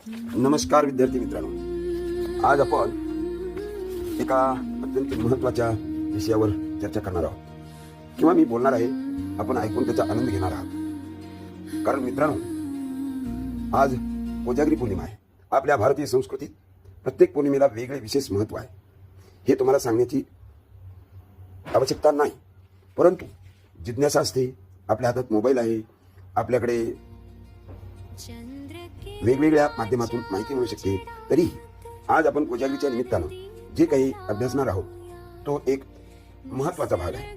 नमस्कार विद्यार्थी मित्रांनो, आज आपण एका अत्यंत महत्त्वाच्या विषयावर चर्चा करणार आहोत किंवा मी बोलणार आहे. आपण ऐकून त्याचा आनंद घेणार आहात. कारण मित्रांनो, आज कोजागिरी पौर्णिमा आहे. आपल्या भारतीय संस्कृतीत प्रत्येक पौर्णिमेला वेगळे विशेष महत्त्व आहे. हे तुम्हाला सांगण्याची आवश्यकता नाही, परंतु जिज्ञासा असते. आपल्या हातात मोबाईल आहे, आपल्याकडे वेगवेगळ्या माध्यमातून माहिती मिळू शकते. तरी आज आपण कोजागिरीच्या निमित्तानं जे काही अभ्यासणार आहोत तो एक महत्त्वाचा भाग आहे.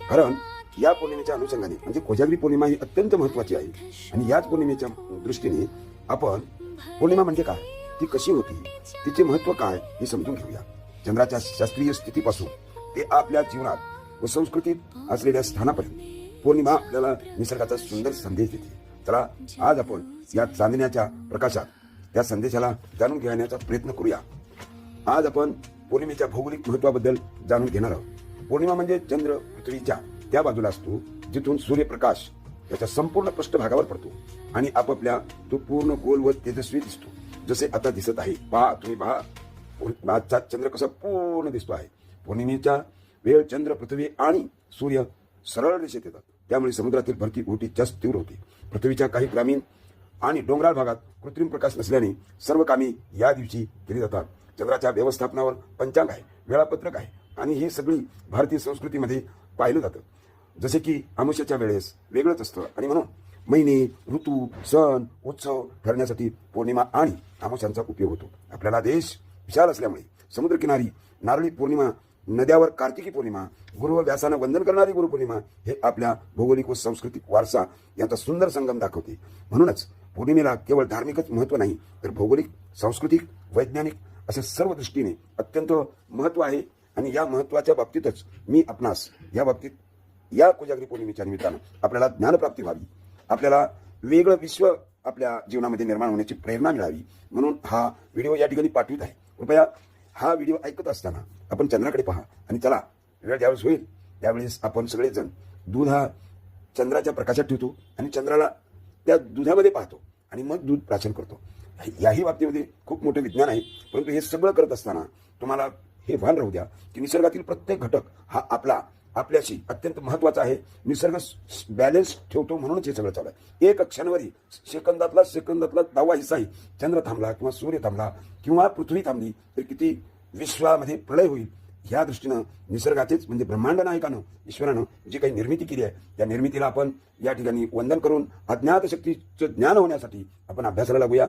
कारण या पौर्णिमेच्या अनुषंगाने म्हणजे कोजागिरी पौर्णिमा ही अत्यंत महत्त्वाची आहे. आणि याच पौर्णिमेच्या दृष्टीने आपण पौर्णिमा म्हणजे काय, ती कशी होती, तिचे महत्त्व काय हे समजून घेऊया. चंद्राच्या शास्त्रीय स्थितीपासून ते आपल्या जीवनात व संस्कृतीत असलेल्या स्थानापर्यंत पौर्णिमा आपल्याला निसर्गाचा सुंदर संदेश देते. चला आज आपण या चांदण्याच्या प्रकाशात त्या संदेशाला जाणून घेण्याचा प्रयत्न करूया. आज आपण पौर्णिमेच्या भौगोलिक महत्त्वाबद्दल जाणून घेणार आहोत. पौर्णिमा म्हणजे चंद्र पृथ्वीच्या त्या बाजूला असतो जिथून सूर्यप्रकाश त्याच्या संपूर्ण पृष्ठभागावर पडतो आणि आपापल्या तो पूर्ण गोल व तेजस्वी दिसतो, जसे आता दिसत आहे. तुम्ही पहा, आजचा चंद्र कसा पूर्ण दिसतो आहे. पौर्णिमेच्या वेळ चंद्र, पृथ्वी आणि सूर्य सरळ रेषेत येतात. त्यामुळे समुद्रातील भरती ओहोटी जास्त तीव्र होते. पृथ्वीच्या काही ग्रामीण आणि डोंगराळ भागात कृत्रिम प्रकाश नसल्याने सर्व कामे या दिवशी केली जातात. चंद्राच्या व्यवस्थापनावर पंचांग आहे, वेळापत्रक आहे आणि हे सगळी भारतीय संस्कृतीमध्ये पाहिलं जातं. जसे की अमावस्येच्या वेळेस वेगळंच असतं आणि म्हणून महिने, ऋतू, सण, उत्सव ठरण्यासाठी पौर्णिमा आणि अमावस्यांचा उपयोग होतो. आपल्याला देश विशाल असल्यामुळे समुद्रकिनारी नारळी पौर्णिमा, नद्यावर कार्तिकी पौर्णिमा, गुरु व व्यासानं वंदन करणारी गुरुपौर्णिमा हे आपल्या भौगोलिक व सांस्कृतिक वारसा यांचा सुंदर संगम दाखवते. म्हणूनच पौर्णिमेला केवळ धार्मिकच महत्त्व नाही, तर भौगोलिक, सांस्कृतिक, वैज्ञानिक असे सर्व दृष्टीने अत्यंत महत्त्व आहे. आणि या महत्त्वाच्या बाबतीतच मी आपणास या बाबतीत या कोजागिरी पौर्णिमेच्या निमित्तानं आपल्याला ज्ञानप्राप्ती व्हावी, आपल्याला वेगळं विश्व आपल्या जीवनामध्ये निर्माण होण्याची प्रेरणा मिळावी म्हणून हा व्हिडिओ या ठिकाणी पाठवित आहे. कृपया हा व्हिडिओ ऐकत असताना आपण चंद्राकडे पहा आणि चला, वेळ ज्यावेळेस होईल त्यावेळेस आपण सगळेजण दूध हा चंद्राच्या प्रकाशात ठेवतो आणि चंद्राला त्या दुधामध्ये पाहतो आणि मग दूध प्राशन करतो. याही बाबतीमध्ये खूप मोठे विज्ञान आहे. परंतु हे सगळं करत असताना तुम्हाला हे भान राहू द्या की निसर्गातील प्रत्येक घटक हा आपल्याशी अत्यंत महत्त्वाचा आहे. निसर्ग बॅलन्स ठेवतो म्हणूनच हे सगळं चालू आहे. एक क्षणवरी सेकंदातला 10वा हिस्साही चंद्र थांबला किंवा सूर्य थांबला किंवा पृथ्वी थांबली तर किती विश्वामध्ये प्रलय होईल. ह्या दृष्टीनं निसर्गाचेच म्हणजे ब्रह्मांड नायकानं, ईश्वरानं जी काही निर्मिती केली आहे त्या निर्मितीला आपण या ठिकाणी वंदन करून अज्ञात शक्तीचं ज्ञान होण्यासाठी आपण अभ्यासाला लागूया.